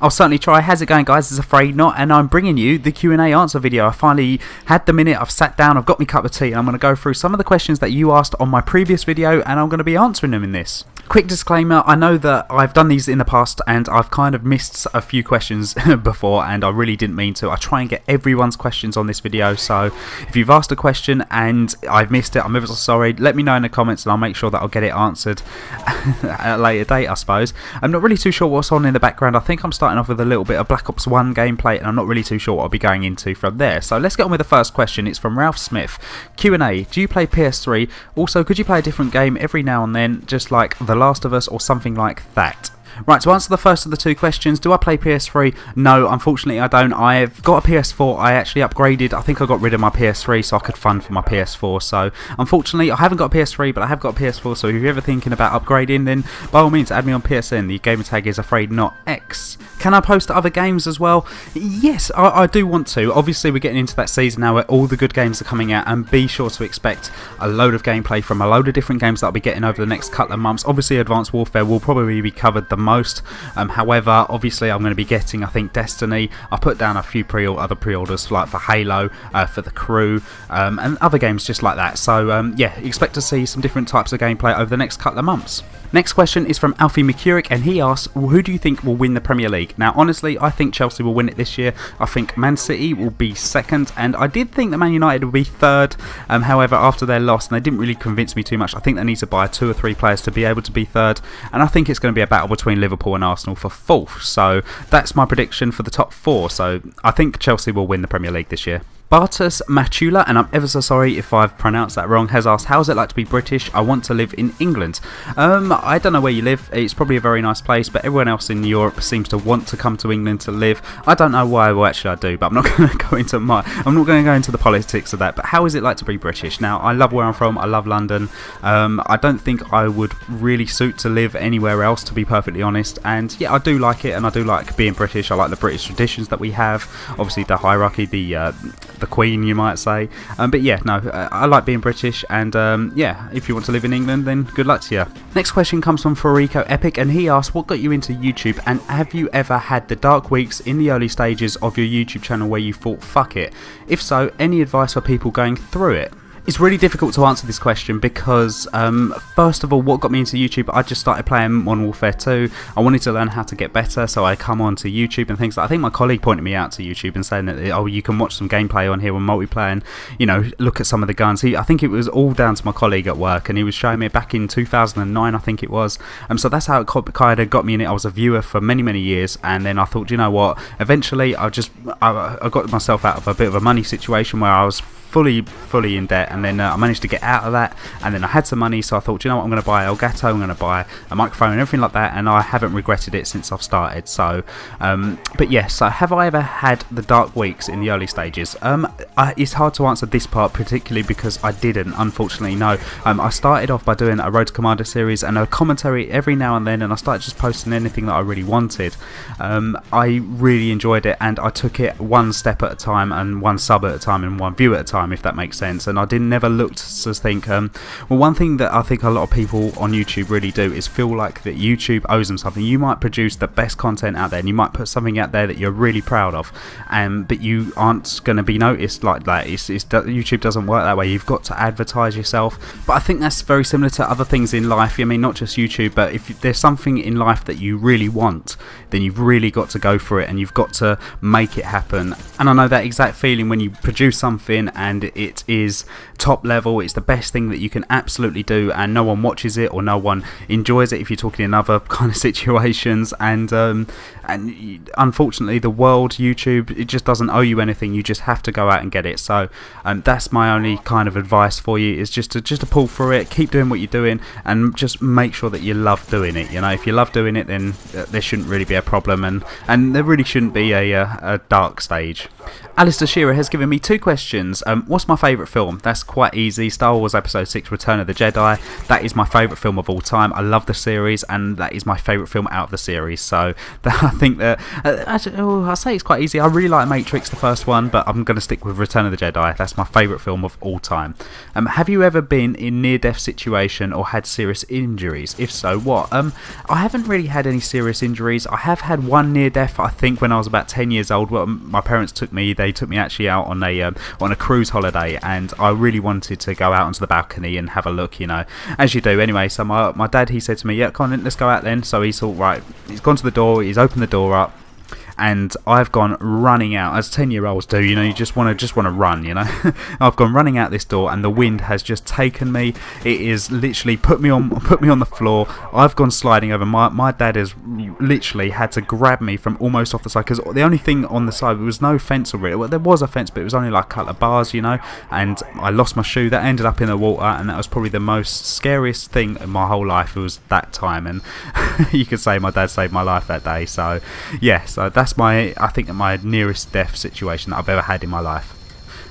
I'll certainly try. How's it going, guys? It's Afraid Not, and I'm bringing you the Q&A answer video. I finally had the minute, I've sat down, I've got my cup of tea, and I'm going to go through some of the questions that you asked on my previous video, and I'm going to be answering them in this. Quick disclaimer, I know that I've done these in the past and I've kind of missed a few questions before, and I really didn't mean to. I try and get everyone's questions on this video, so if you've asked a question and I've missed it, I'm ever so sorry. Let me know in the comments and I'll make sure that I'll get it answered at a later date, I suppose. I'm not really too sure what's on in the background. I think I'm starting off with a little bit of Black Ops 1 gameplay, and I'm not really too sure what I'll be going into from there. So let's get on with the first question. It's from Ralph Smith. Q&A, do you play PS3? Also, could you play a different game every now and then, just like The Last of Us or something like that? Right, to answer the first of the two questions, do I play PS3? No, unfortunately I don't. I've got a PS4, I actually upgraded. I think I got rid of my PS3 so I could fund for my PS4. So, unfortunately, I haven't got a PS3, but I have got a PS4. So if you're ever thinking about upgrading, then by all means, add me on PSN. The gamer tag is Afraid Not X. Can I post other games as well? Yes, I do want to. Obviously, we're getting into that season now where all the good games are coming out, and be sure to expect a load of gameplay from a load of different games that I'll be getting over the next couple of months. Obviously, Advanced Warfare will probably be covered the most. However, obviously, I'm going to be getting, I think, Destiny. I put down a few other pre-orders, like for Halo, for The Crew, and other games just like that. So, yeah, expect to see some different types of gameplay over the next couple of months. Next question is from Alfie McCurrick, and he asks, well, who do you think will win the Premier League? Now, honestly, I think Chelsea will win it this year. I think Man City will be second, and I did think that Man United will be third. However, after their loss, and they didn't really convince me too much, I think they need to buy 2 or 3 players to be able to be third, and I think it's going to be a battle between Liverpool and Arsenal for fourth. So that's my prediction for the top 4. So I think Chelsea will win the Premier League this year. Bartus Machula, and I'm ever so sorry if I've pronounced that wrong, has asked, how is it like to be British? I want to live in England. I don't know where you live. It's probably a very nice place, but everyone else in Europe seems to want to come to England to live. I don't know why. Well, actually I do, but I'm not going to go into the politics of that. But how is it like to be British? Now, I love where I'm from. I love London. I don't think I would really suit to live anywhere else, to be perfectly honest. And yeah, I do like it, and I do like being British. I like the British traditions that we have. Obviously, the hierarchy, the Queen, you might say. But yeah, no, I like being British, and yeah, if you want to live in England, then good luck to you. Next question comes from Farico Epic, and he asks, what got you into YouTube, and have you ever had the dark weeks in the early stages of your YouTube channel where you thought, fuck it? If so, any advice for people going through it? It's really difficult to answer this question because, first of all, what got me into YouTube, I just started playing Modern Warfare 2. I wanted to learn how to get better, so I come on to YouTube and things like that. I think my colleague pointed me out to YouTube and saying that, oh, you can watch some gameplay on here on multiplayer and, you know, look at some of the guns. I think it was all down to my colleague at work, and he was showing me it back in 2009, I think it was. So that's how it kind of got me in it. I was a viewer for many, many years, and then I thought, do you know what, eventually I got myself out of a bit of a money situation where I was fully in debt, and then I managed to get out of that, and then I had some money, so I thought, you know what, I'm going to buy Elgato, I'm going to buy a microphone and everything like that, and I haven't regretted it since I've started. So but yes, so have I ever had the dark weeks in the early stages? It's hard to answer this part, particularly because I didn't, unfortunately. No, I started off by doing a Road to Commander series and a commentary every now and then, and I started just posting anything that I really wanted. I really enjoyed it, and I took it one step at a time, and one sub at a time, and one view at a time, if that makes sense. And I never looked to think, well, one thing that I think a lot of people on YouTube really do is feel like that YouTube owes them something. You might produce the best content out there, and you might put something out there that you're really proud of, but you aren't going to be noticed like that. YouTube doesn't work that way. You've got to advertise yourself. But I think that's very similar to other things in life. I mean, not just YouTube, but if there's something in life that you really want, then you've really got to go for it, and you've got to make it happen. And I know that exact feeling when you produce something and it is top level, it's the best thing that you can absolutely do, and no one watches it or no one enjoys it if you're talking in other kind of situations. And unfortunately, the world, YouTube, it just doesn't owe you anything. You just have to go out and get it. So that's my only kind of advice for you, is just to pull through it, keep doing what you're doing, and just make sure that you love doing it. You know, if you love doing it, then there shouldn't really be a problem, and there really shouldn't be a dark stage. Alistair Shearer has given me 2 questions. What's my favourite film? That's quite easy. Star Wars Episode 6 Return of the Jedi. That is my favourite film of all time. I love the series, and that is my favourite film out of the series. So I think that I say it's quite easy. I really like Matrix, the first one, but I'm going to stick with Return of the Jedi. That's my favourite film of all time. Have you ever been in near-death situation or had serious injuries? If so, what? I haven't really had any serious injuries. I have had one near-death, I think, when I was about 10 years old. Well, my parents took me. They took me actually out on a cruise holiday, and I really wanted to go out onto the balcony and have a look, you know, as you do. Anyway, so my dad, he said to me, yeah, come on, let's go out then. So he thought, right, he's gone to the door, he's opened the door up, and I've gone running out, as 10-year-olds do, you know, you just want to run, you know. I've gone running out this door, and the wind has just taken me. It is literally put me on the floor. I've gone sliding over. My dad has literally had to grab me from almost off the side, because the only thing on the side, there was no fence already. Well, there was a fence, but it was only like a couple of bars, you know, and I lost my shoe. That ended up in the water, and that was probably the most scariest thing in my whole life. It was that time, and you could say my dad saved my life that day. So yeah, so that's I think my nearest death situation that I've ever had in my life.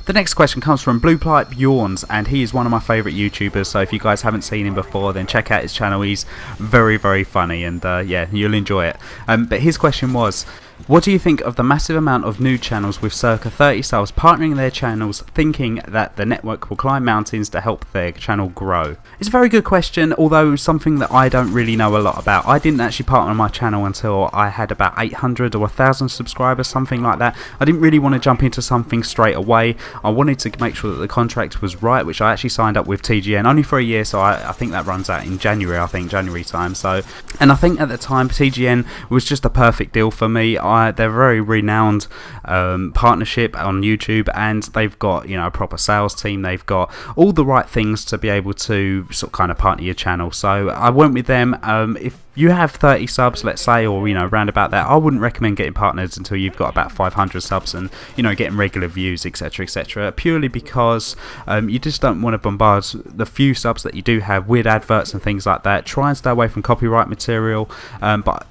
The next question comes from Blue Pipe Yawns, and he is one of my favourite YouTubers, so if you guys haven't seen him before, then check out his channel. He's very, very funny, and yeah, you'll enjoy it. But his question was, what do you think of the massive amount of new channels with circa 30 subs partnering their channels, thinking that the network will climb mountains to help their channel grow? It's a very good question, although something that I don't really know a lot about. I didn't actually partner my channel until I had about 800 or 1,000 subscribers, something like that. I didn't really want to jump into something straight away. I wanted to make sure that the contract was right, which I actually signed up with TGN only for a year, so I think that runs out in January, January time. So, and I think at the time TGN was just a perfect deal for me. They're a very renowned partnership on YouTube, and they've got, you know, a proper sales team. They've got all the right things to be able to sort of kind of partner your channel. So I went with them. If you have 30 subs, let's say, or, you know, round about that, I wouldn't recommend getting partners until you've got about 500 subs and, you know, getting regular views, etc, etc, purely because you just don't want to bombard the few subs that you do have with adverts and things like that. Try and stay away from copyright material, but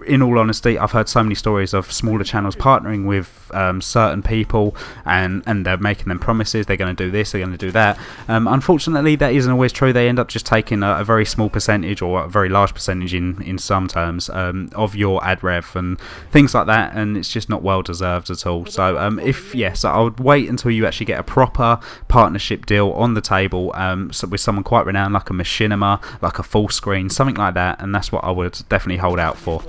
in all honesty, I've heard so many stories of smaller channels partnering with certain people, and they're making them promises, they're going to do this, they're going to do that. Unfortunately, that isn't always true. They end up just taking a very small percentage, or a very large percentage in some terms, of your ad rev and things like that, and it's just not well deserved at all. So so I would wait until you actually get a proper partnership deal on the table, so with someone quite renowned, like a Machinima, like a Full Screen, something like that, and that's what I would definitely hold out for.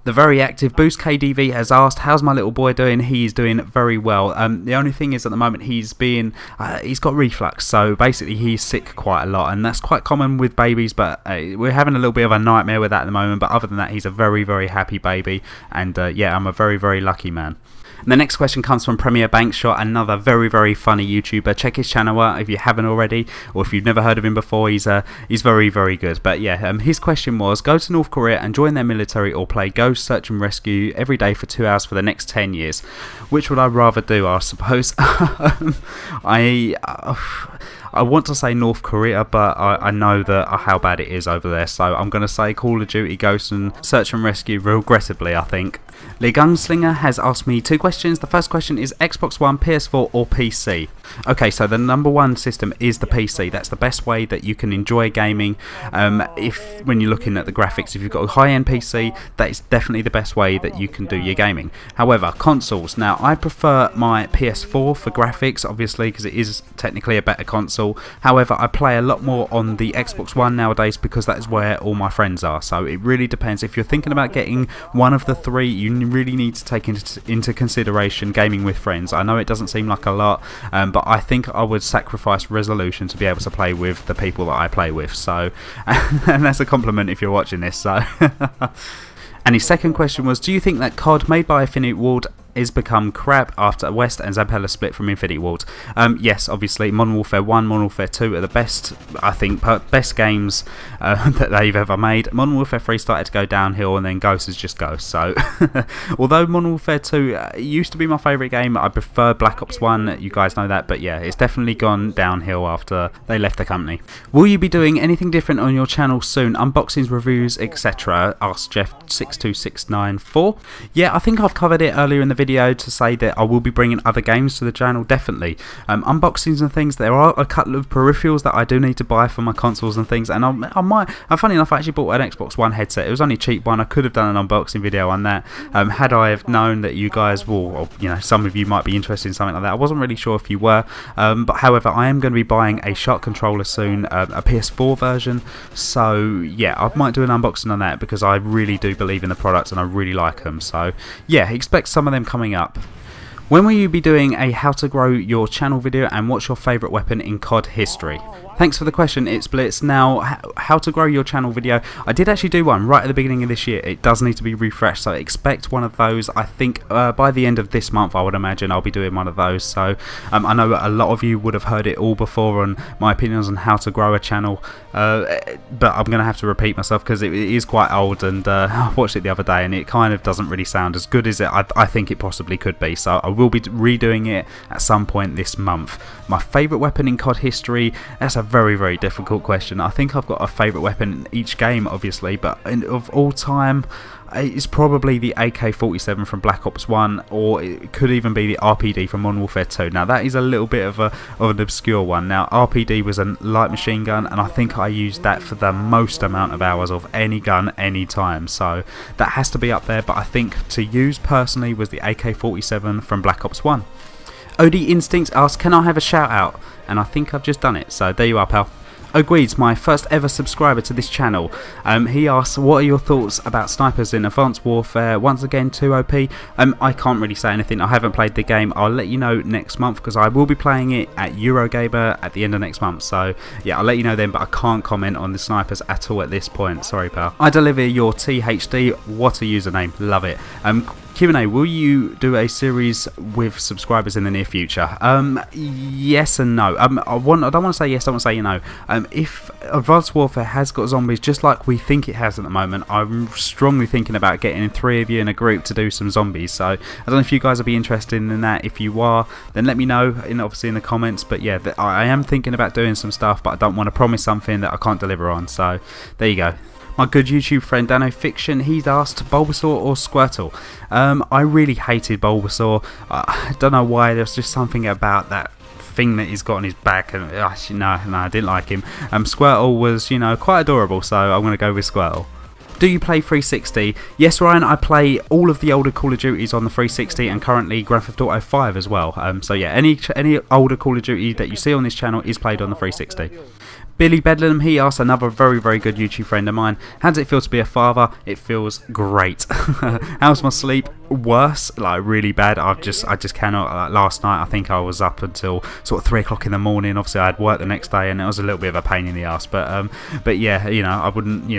The very active Boost KDV has asked, how's my little boy doing? He's doing very well. The only thing is, at the moment, he's got reflux, so basically he's sick quite a lot, and that's quite common with babies, but we're having a little bit of a nightmare with that at the moment. But other than that, he's a very, very happy baby, and yeah, I'm a very, very lucky man. And the next question comes from Premier Bankshot, another very, very funny YouTuber. Check his channel out if you haven't already, or if you've never heard of him before. He's very, very good. But yeah, his question was, go to North Korea and join their military, or play Ghost Search and Rescue every day for 2 hours for the next 10 years. Which would I rather do, I suppose? I want to say North Korea, but I know that how bad it is over there, so I'm going to say Call of Duty, Ghost and Search and Rescue regrettably, I think. Lee Gunslinger has asked me 2 questions. The first question is Xbox One, PS4 or PC? Okay, so the number one system is the PC. That's the best way that you can enjoy gaming. When you're looking at the graphics, if you've got a high-end PC, that is definitely the best way that you can do your gaming. However, consoles. Now, I prefer my PS4 for graphics, obviously, because it is technically a better console. However, I play a lot more on the Xbox One nowadays, because that is where all my friends are. So it really depends. If you're thinking about getting one of the 3, you really need to take into consideration gaming with friends. I know it doesn't seem like a lot, but I think I would sacrifice resolution to be able to play with the people that I play with. So, and that's a compliment if you're watching this. So, and his second question was, do you think that COD made by Infinity Ward is become crap after West and Zampella split from Infinity Ward? Yes, obviously Modern Warfare 1, Modern Warfare 2 are the best, I think, best games that they've ever made. Modern Warfare 3 started to go downhill, and then Ghost is just Ghost. So although Modern Warfare 2 used to be my favourite game, I prefer Black Ops 1, you guys know that, but yeah, it's definitely gone downhill after they left the company. Will you be doing anything different on your channel soon? Unboxings, reviews, etc? Asked Jeff62694. Yeah, I think I've covered it earlier in the video. video to say that I will be bringing other games to the channel, definitely. Unboxings and things, there are a couple of peripherals that I do need to buy for my consoles and things, and funny enough, I actually bought an Xbox One headset. It was only a cheap one. I could have done an unboxing video on that, had I have known that you guys will, or some of you might be interested in something like that. I wasn't really sure if you were, but however, I am going to be buying a Shark controller soon, a PS4 version, so yeah, I might do an unboxing on that because I really do believe in the products and I really like them, so yeah, expect some of them coming up. When will you be doing a how to grow your channel video, and what's your favourite weapon in COD history? Thanks for the question, It's Blitz. Now, how to grow your channel video, I did actually do one right at the beginning of this year. It does need to be refreshed, so expect one of those. I think by the end of this month, I would imagine I'll be doing one of those. So I know a lot of you would have heard it all before on my opinions on how to grow a channel, but I'm going to have to repeat myself because it is quite old, and I watched it the other day and it kind of doesn't really sound as good as I think it possibly could be. So I will be redoing it at some point this month. My favourite weapon in COD history, that's a very, very difficult question. I think I've got a favourite weapon in each game, obviously, but of all time, it's probably the AK-47 from Black Ops 1, or it could even be the RPD from Modern Warfare 2. Now, that is a little bit of an obscure one. Now, RPD was a light machine gun, and I think I used that for the most amount of hours of any gun, any time. So that has to be up there, but I think to use personally was the AK-47 from Black Ops 1. OD Instincts asks, can I have a shout out? And I think I've just done it, so there you are, pal. Ogweed's my first ever subscriber to this channel. He asks, what are your thoughts about snipers in Advanced Warfare? Once again, 2 OP. I can't really say anything. I haven't played the game. I'll let you know next month because I will be playing it at Eurogamer at the end of next month. So yeah, I'll let you know then, but I can't comment on the snipers at all at this point. Sorry, pal. I deliver your THD. What a username. Love it. Q&A, will you do a series with subscribers in the near future? Yes and no. I don't want to say yes, I don't want to say no. If Advanced Warfare has got zombies just like we think it has at the moment, I'm strongly thinking about getting 3 of you in a group to do some zombies. So I don't know if you guys will be interested in that. If you are, then let me know, obviously in the comments. But yeah, I am thinking about doing some stuff, but I don't want to promise something that I can't deliver on. So there you go. My good YouTube friend Dano Fiction, he's asked Bulbasaur or Squirtle. I really hated Bulbasaur. I don't know why, there's just something about that thing that he's got on his back, and actually no, I didn't like him. Squirtle was, quite adorable, so I'm going to go with Squirtle. Do you play 360? Yes, Ryan, I play all of the older Call of Duties on the 360 and currently Grand Theft Auto 5 as well. So yeah, any older Call of Duty that you see on this channel is played on the 360. Billy Bedlam, he asked, another very, very good YouTube friend of mine, how does it feel to be a father? It feels great. How's my sleep? Worse, like really bad. I just cannot. Last night I think I was up until sort of 3 o'clock in the morning. Obviously I had work the next day and it was a little bit of a pain in the ass, but yeah, I wouldn't,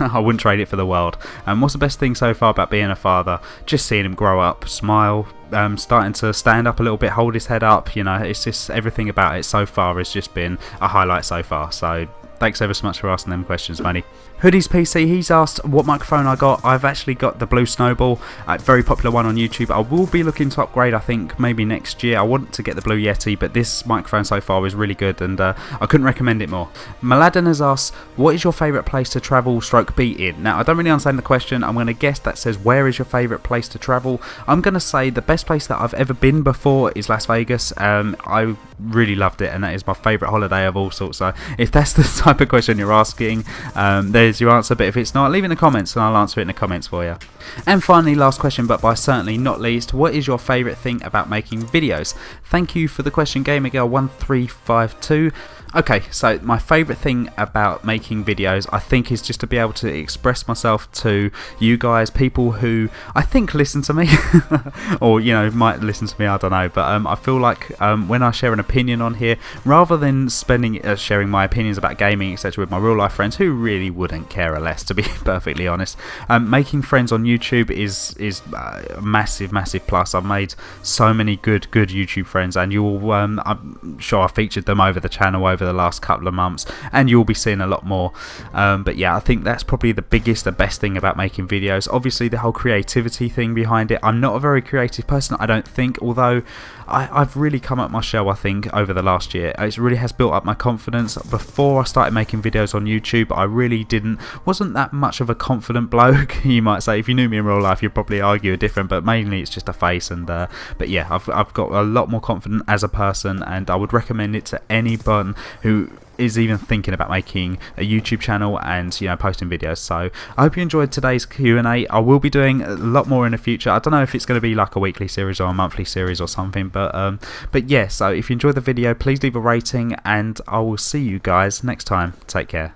I wouldn't trade it for the world. What's the best thing so far about being a father? Just seeing him grow up, smile, starting to stand up a little bit, hold his head up, it's just everything about it so far has just been a highlight so far. So thanks ever so much for asking them questions, buddy. Hoodies PC, he's asked what microphone I got. I've actually got the Blue Snowball, a very popular one on YouTube. I will be looking to upgrade, I think maybe next year. I want to get the Blue Yeti, but this microphone so far is really good, and I couldn't recommend it more. Maladen has asked, what is your favourite place to travel / be in? Now, I don't really understand the question. I'm going to guess that says, where is your favourite place to travel? I'm going to say the best place that I've ever been before is Las Vegas. I really loved it, and that is my favourite holiday of all sorts. So if that's the type of question you're asking, there's your answer, but if it's not, leave it in the comments and I'll answer it in the comments for you. And finally, last question, but by certainly not least, what is your favourite thing about making videos? Thank you for the question, GamerGirl1352. Okay, so my favourite thing about making videos, I think, is just to be able to express myself to you guys, people who I think listen to me, or might listen to me, I don't know, but I feel like when I share an opinion on here, rather than sharing my opinions about gaming, etc., with my real life friends who really wouldn't care a less, to be perfectly honest, making friends on YouTube is a massive plus. I've made so many good YouTube friends, and I'm sure I featured them over the channel over the last couple of months, and you'll be seeing a lot more. But yeah, I think that's probably the best thing about making videos. Obviously the whole creativity thing behind it. I'm not a very creative person, I don't think, although I've really come up my shell, I think, over the last year. It really has built up my confidence. Before I started making videos on YouTube, I really wasn't that much of a confident bloke, you might say. If you knew me in real life, you'd probably argue different, but mainly it's just a face. And but yeah, I've got a lot more confident as a person, and I would recommend it to anyone who is even thinking about making a YouTube channel and, you know, posting videos. So I hope you enjoyed today's Q&A. I will be doing a lot more in the future. I don't know if it's going to be like a weekly series or a monthly series or something, but yeah, so if you enjoyed the video, please leave a rating, and I will see you guys next time. Take care.